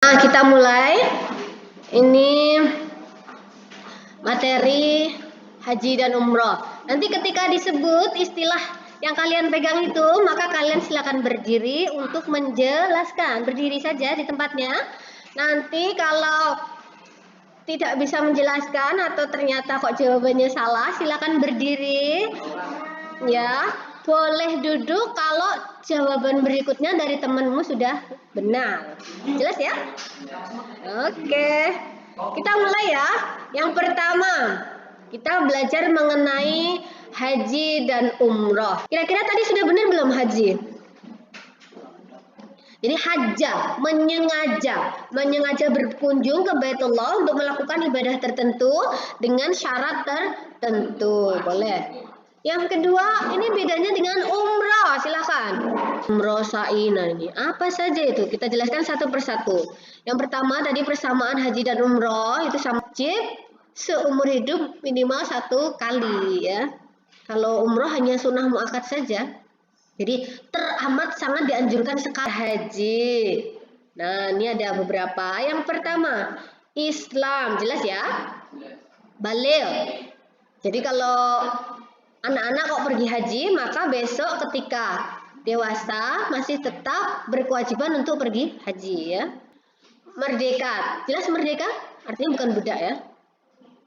Nah, kita mulai. Ini materi haji dan umroh. Nanti ketika disebut istilah yang kalian pegang itu, maka kalian silakan berdiri untuk menjelaskan. Berdiri saja di tempatnya. Nanti kalau tidak bisa menjelaskan atau ternyata kok jawabannya salah, silakan berdiri. Ya, boleh duduk kalau jawaban berikutnya dari temanmu sudah benar. Jelas ya? Oke. Kita mulai ya. Yang pertama, kita belajar mengenai haji dan umroh. Kira-kira tadi sudah benar belum haji? Jadi haja, menyengaja berkunjung ke Baitullah untuk melakukan ibadah tertentu dengan syarat tertentu. Boleh. Yang kedua, ini bedanya dengan umrah. Silakan. Umrah sa'i. Nah, ini apa saja itu? Kita jelaskan satu persatu. Yang pertama tadi persamaan haji dan umrah itu sama wajib seumur hidup minimal 1 kali ya. Kalau umrah hanya sunnah muakkad saja. Jadi teramat sangat dianjurkan sekali haji. Nah, ini ada beberapa. Yang pertama, Islam. Jelas ya? Baligh. Jadi kalau anak-anak kok pergi haji, maka besok ketika dewasa masih tetap berkewajiban untuk pergi haji ya. Merdeka. Jelas merdeka? Artinya bukan budak ya.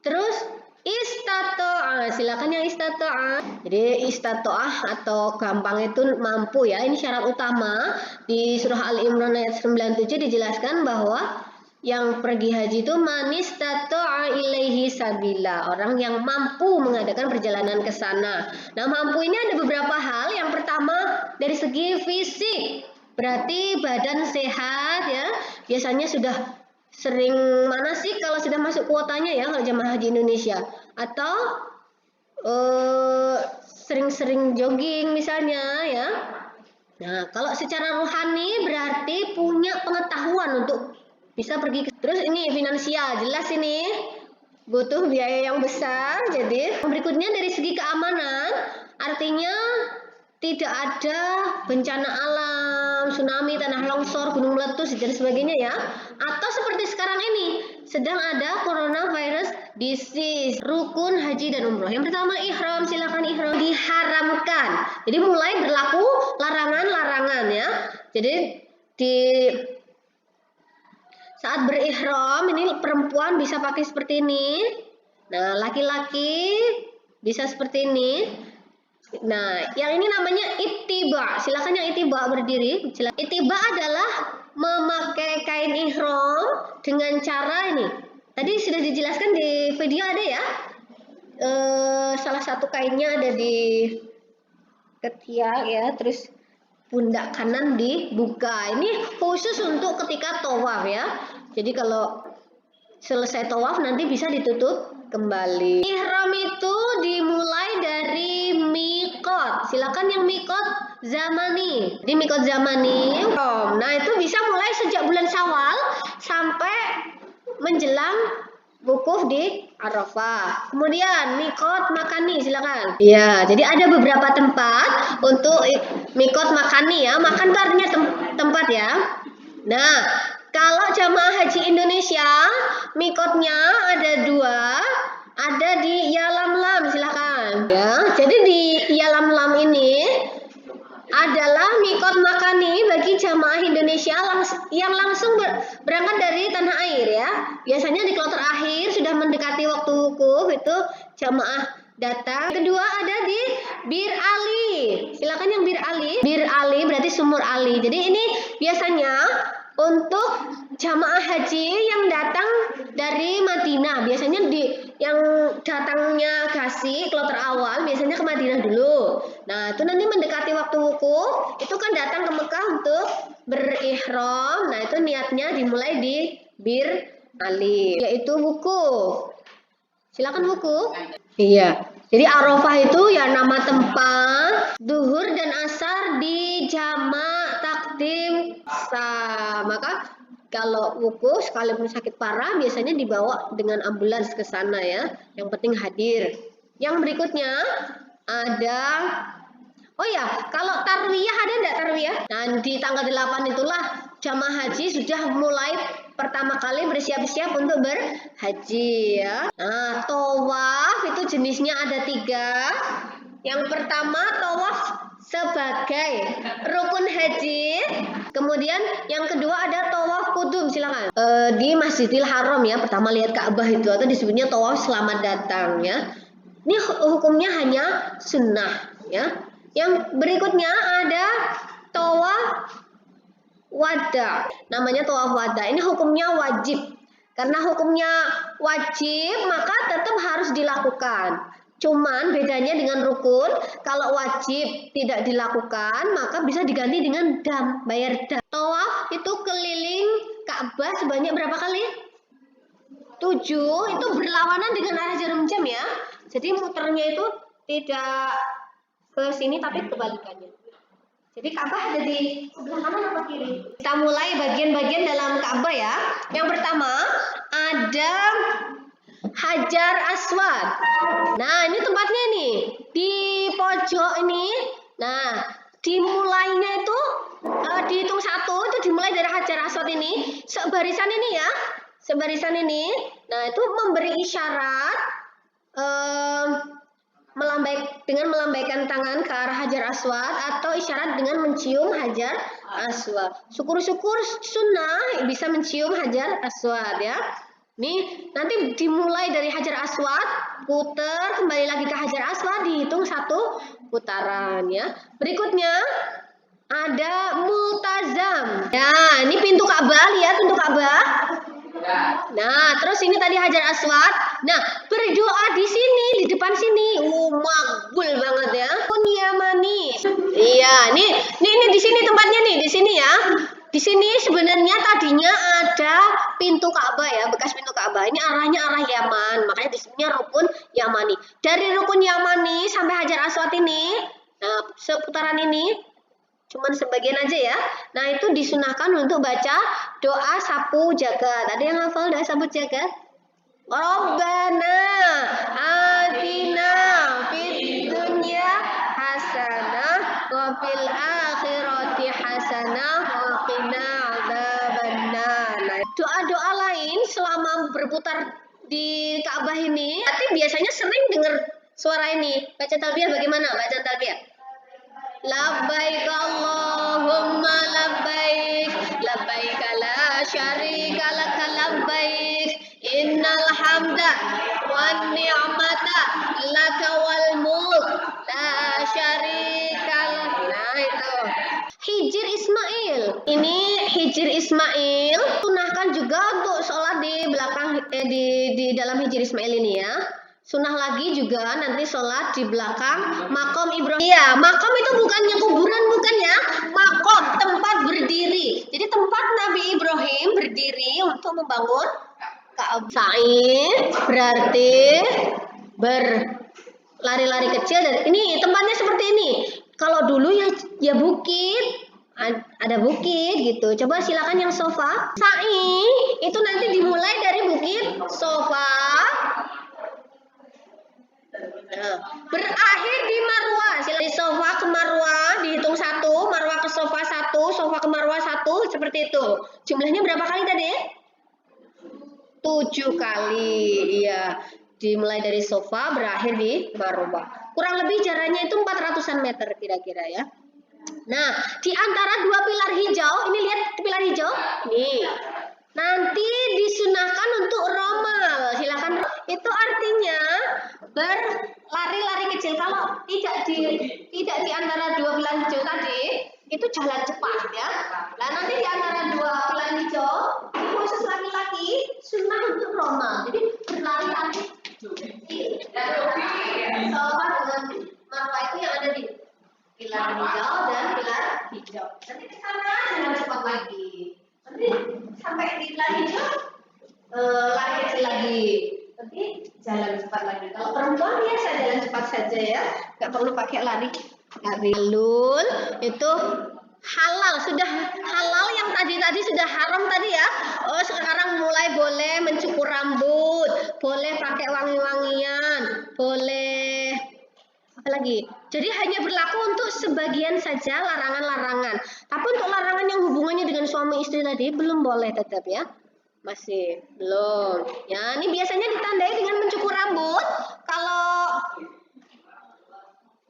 Terus istato'ah, silakan yang istato'ah. Jadi istato'ah atau gampang itu mampu ya. Ini syarat utama di surah Al-Imran ayat 97 dijelaskan bahwa yang pergi haji itu manistato'a ilaihi sabila, orang yang mampu mengadakan perjalanan ke sana. Nah, mampu ini ada beberapa hal. Yang pertama dari segi fisik, berarti badan sehat ya. Biasanya sudah sering mana sih kalau sudah masuk kuotanya ya kalau jamaah haji Indonesia, atau sering-sering jogging misalnya ya. Nah, kalau secara rohani berarti punya pengetahuan untuk bisa pergi. Terus ini finansial, jelas ini butuh biaya yang besar. Jadi berikutnya dari segi keamanan, artinya tidak ada bencana alam, tsunami, tanah longsor, gunung meletus dan sebagainya ya. Atau seperti sekarang ini sedang ada coronavirus disease. Rukun haji dan umroh. Yang pertama ihram, silakan ihram. Diharamkan. Jadi mulai berlaku larangan-larangan ya. Jadi di saat berihram ini perempuan bisa pakai seperti ini. Nah, laki-laki bisa seperti ini. Nah, yang ini namanya ittiba. Silakan yang ittiba berdiri. Ittiba adalah memakai kain ihram dengan cara ini. Tadi sudah dijelaskan di video ada ya. Salah satu kainnya ada di ketiak ya, terus pundak kanan dibuka. Ini khusus untuk ketika tawaf ya. Jadi kalau selesai tawaf nanti bisa ditutup kembali. Ihram itu dimulai dari miqat. Silakan yang miqat zamani. Di miqat zamani. Nah, itu bisa mulai sejak bulan Syawal sampai menjelang wukuf di Arafah. Kemudian miqat makani, silakan. Ya, jadi ada beberapa tempat untuk miqat makani ya. Makan itu artinya tempat ya. Nah, kalau jamaah haji Indonesia, mikotnya ada 2, ada di Yalamlam, silakan. Ya, jadi di Yalamlam ini adalah mikot makani bagi jamaah Indonesia yang langsung berangkat dari tanah air ya. Biasanya di kloter akhir sudah mendekati waktu wukuf itu jamaah datang. Kedua ada di Bir Ali. Silakan yang Bir Ali. Bir Ali berarti sumur Ali. Jadi ini biasanya untuk jamaah haji yang datang dari Madinah, biasanya yang datangnya Gasi kloter awal biasanya ke Madinah dulu. Nah, itu nanti mendekati waktu wukuf, itu kan datang ke Mekah untuk berihram. Nah, itu niatnya dimulai di Bir Ali, yaitu wukuf. Silakan wukuf. Iya. Jadi Arafah itu ya nama tempat, duhur dan asar di jamak takdim sah. Maka kalau wukuf sekalipun sakit parah biasanya dibawa dengan ambulans ke sana ya. Yang penting hadir. Yang berikutnya ada, oh ya, kalau tarwiyah ada enggak tarwiyah? Nah, di tanggal 8 itulah jamaah haji sudah mulai pertama kali bersiap-siap untuk berhaji ya. Nah, tawaf itu jenisnya ada 3. Yang pertama tawaf sebagai rukun haji. Kemudian yang kedua ada tawaf kudum, silakan. Di Masjidil Haram ya, pertama lihat Ka'bah itu atau disebutnya tawaf selamat datang ya. Ini hukumnya hanya sunnah ya. Yang berikutnya ada tawaf wada, namanya tawaf wada. Ini hukumnya wajib. Karena hukumnya wajib, maka tetap harus dilakukan. Cuman bedanya dengan rukun, kalau wajib tidak dilakukan, maka bisa diganti dengan dam, bayar dam. Tawaf itu keliling Ka'bah sebanyak berapa kali? 7, itu berlawanan dengan arah jarum jam ya. Jadi muternya itu tidak ke sini tapi kebalikannya. Jadi Ka'bah ada di sebelah kanan atau kiri? Kita mulai bagian-bagian dalam Ka'bah ya. Yang pertama ada Hajar Aswad. Nah, ini tempatnya nih di pojok ini. Nah, dimulainya itu dihitung 1 itu dimulai dari Hajar Aswad ini. Sebarisan ini ya. Sebarisan ini. Nah, itu memberi isyarat dengan melambaikan tangan ke arah Hajar Aswad atau isyarat dengan mencium Hajar Aswad. Syukur-syukur sunnah bisa mencium Hajar Aswad ya. Nih, nanti dimulai dari Hajar Aswad, putar kembali lagi ke Hajar Aswad, dihitung 1 putaran ya. Berikutnya ada Multazam. Ya, ini pintu Ka'bah, lihat pintu Ka'bah. Nah, terus ini tadi Hajar Aswad. Nah, berdoa di sini, di depan sini. Makbul banget ya. Yamani. Iya, nih di sini tempatnya nih, di sini ya. Di sini sebenarnya tadinya ada pintu Ka'bah ya, bekas pintu Ka'bah. Ini arahnya arah Yaman, makanya disebutnya rukun Yamani. Dari rukun Yamani sampai Hajar Aswad ini, nah seputaran ini cuman sebagian aja ya. Nah, itu disunahkan untuk baca doa sapu jagat. Ada yang hafal doa sapu jagat? Rabbana atina fid dunya hasanah wa fil akhirati hasanah wa qina adzabannar. Nah, doa-doa lain selama berputar di Ka'bah ini, tapi biasanya sering dengar suara ini. Baca talbiyah bagaimana? Baca talbiyah. Labbaik Allahumma labbaik, labbaik la syarika laka labbaik, innal hamda wan ni'mata laka wal mulk la syarika lak. Nah, itu Hijr Ismail. Ini Hijr Ismail sunahkan juga untuk sholat di belakang di dalam Hijr Ismail ini ya. Sunnah lagi juga nanti sholat di belakang makom Ibrahim. Iya, makom itu bukannya kuburan, bukan ya. Makom, tempat berdiri. Jadi tempat Nabi Ibrahim berdiri untuk membangun Ka'bah. Sa'i berarti berlari-lari kecil. Dan ini tempatnya seperti ini. Kalau dulu ya bukit, ada bukit gitu. Coba silakan yang sofa. Sa'i itu nanti dimulai dari bukit sofa. Berakhir di Marwah. Dari sofa ke Marwah dihitung 1, Marwah ke sofa 1, sofa ke Marwah 1, seperti itu. Jumlahnya berapa kali tadi? 7 kali. Iya. Dimulai dari sofa berakhir di Marwah. Kurang lebih jaraknya itu 400-an meter kira-kira ya. Nah, di antara 2 pilar hijau, ini lihat pilar hijau. Nih. Nanti disunahkan untuk romal. Silakan. Itu artinya berlari-lari kecil. Kalau tidak di antara 2 pilar hijau tadi, itu jalan cepat ya. Nah, nanti di antara 2 pilar hijau, khusus laki-laki sunnah untuk romal. Jadi berlari-lari. Sofa dengan Marwah itu yang ada di pilar hijau dan pilar hijau. Nanti ke sana jalan cepat lagi. Nanti sampai di pilar hijau lari kecil lagi. Nanti jalan cepat lagi. Kalau perempuan biasa jalan cepat saja ya, nggak perlu pakai lari. Lul itu halal, sudah halal yang tadi sudah haram tadi ya. Oh, sekarang mulai boleh mencukur rambut, boleh pakai wangi-wangian, boleh apa lagi. Jadi hanya berlaku untuk sebagian saja larangan-larangan. Tapi untuk larangan yang hubungannya dengan suami istri tadi belum boleh tetap ya. Masih belum. Ya, ini biasanya ditandai dengan mencukur rambut. Kalau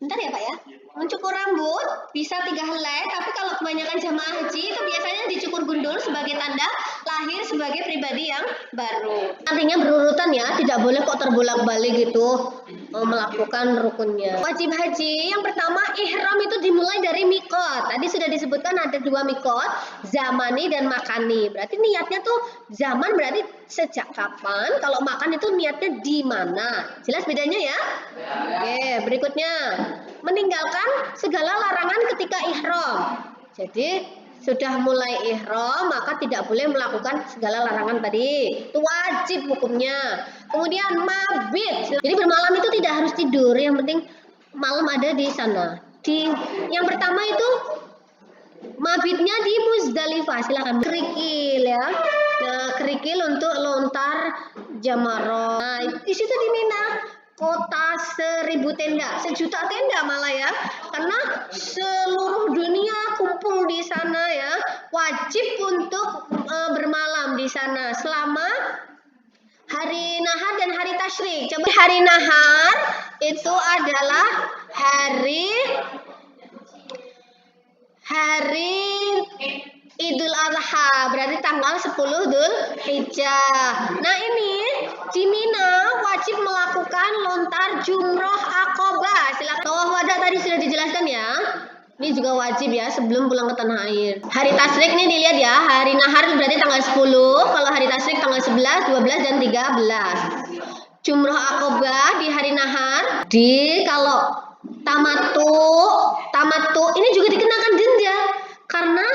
bentar ya Pak ya. Mencukur rambut bisa 3 helai, tapi kalau kebanyakan jamaah haji itu biasanya dicukur gundul sebagai tanda lahir sebagai pribadi yang baru. Artinya berurutan ya, tidak boleh kok terbolak-balik gitu melakukan rukunnya. Wajib haji yang pertama ihram itu dimulai dari mikot. Tadi sudah disebutkan ada 2 mikot, zamani dan makani. Berarti niatnya tuh zaman berarti sejak kapan, kalau makan itu niatnya di mana. Jelas bedanya ya? Oke, berikutnya meninggalkan segala larangan ketika ihram. Jadi sudah mulai ihram maka tidak boleh melakukan segala larangan tadi. Itu wajib hukumnya. Kemudian mabit. Jadi bermalam itu tidak harus tidur, yang penting malam ada di sana. Yang pertama itu mabitnya di Muzdalifah. Silakan kerikil ya. Nah, kerikil untuk lontar jamaroh. Nah, di situ di Mina kota 1000 tenda, 1.000.000 tenda malah ya, karena seluruh dunia kumpul di sana ya, wajib untuk bermalam di sana selama hari nahar dan hari tasyrik. Coba hari nahar itu adalah hari Idul Adha, berarti tanggal 10 Dzul Hijjah. Nah ini di Mina wajib melakukan lontar jumroh Aqobah. Silakan. Tawaf wada tadi sudah dijelaskan ya. Ini juga wajib ya sebelum pulang ke tanah air. Hari tasyrik nih dilihat ya. Hari nahar berarti tanggal 10. Kalau hari tasyrik tanggal 11, 12 dan 13. Jumroh Aqobah di hari nahar. Kalau tamatu ini juga dikenakan denda karena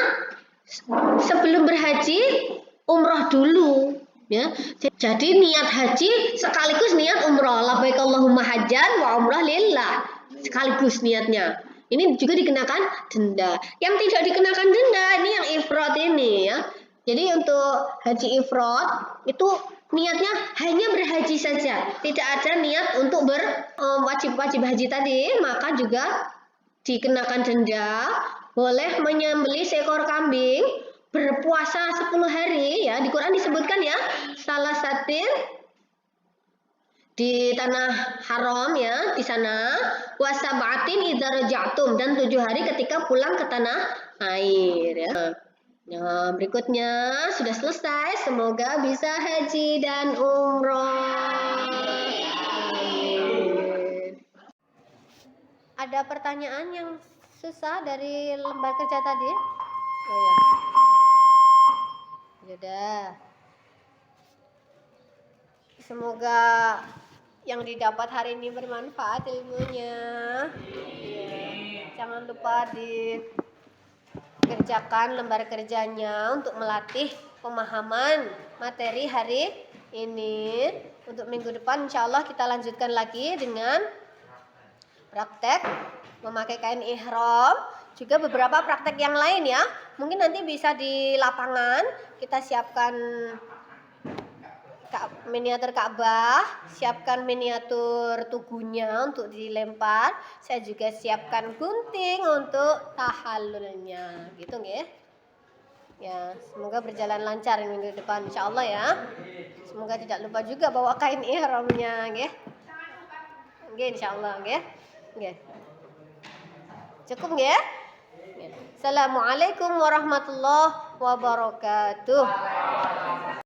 sebelum berhaji umroh dulu ya. Jadi niat haji sekaligus niat umroh. Labbaik Allahumma hajjan wa umrah lillah. Sekaligus niatnya. Ini juga dikenakan denda. Yang tidak dikenakan denda ini yang ifrad ini ya. Jadi untuk haji ifrad itu niatnya hanya berhaji saja. Tidak ada niat untuk wajib haji tadi, maka juga dikenakan denda. Boleh menyembelih seekor kambing, berpuasa 10 hari ya. Di Quran disebutkan ya, salah satu di tanah haram ya, di sana wasab'atin idza raja'tum, dan 7 hari ketika pulang ke tanah air ya. Nah, berikutnya sudah selesai. Semoga bisa haji dan umroh. Amin. Ada pertanyaan yang susah dari lembar kerja tadi? Oh ya. Sudah. Semoga yang didapat hari ini bermanfaat ilmunya. Ya. Jangan lupa dikerjakan lembar kerjanya untuk melatih pemahaman materi hari ini. Untuk minggu depan insya Allah kita lanjutkan lagi dengan praktek memakai kain ihram, juga beberapa praktek yang lain ya. Mungkin nanti bisa di lapangan kita siapkan miniatur Ka'bah, siapkan miniatur tugunya untuk dilempar. Saya juga siapkan gunting untuk tahallulnya, gitu nggih. Ya, semoga berjalan lancar minggu depan insyaallah ya. Semoga tidak lupa juga bawa kain ihramnya nggih. Nggih insyaallah nggih. Nggih. Cukup nggih? Assalamualaikum warahmatullahi wabarakatuh.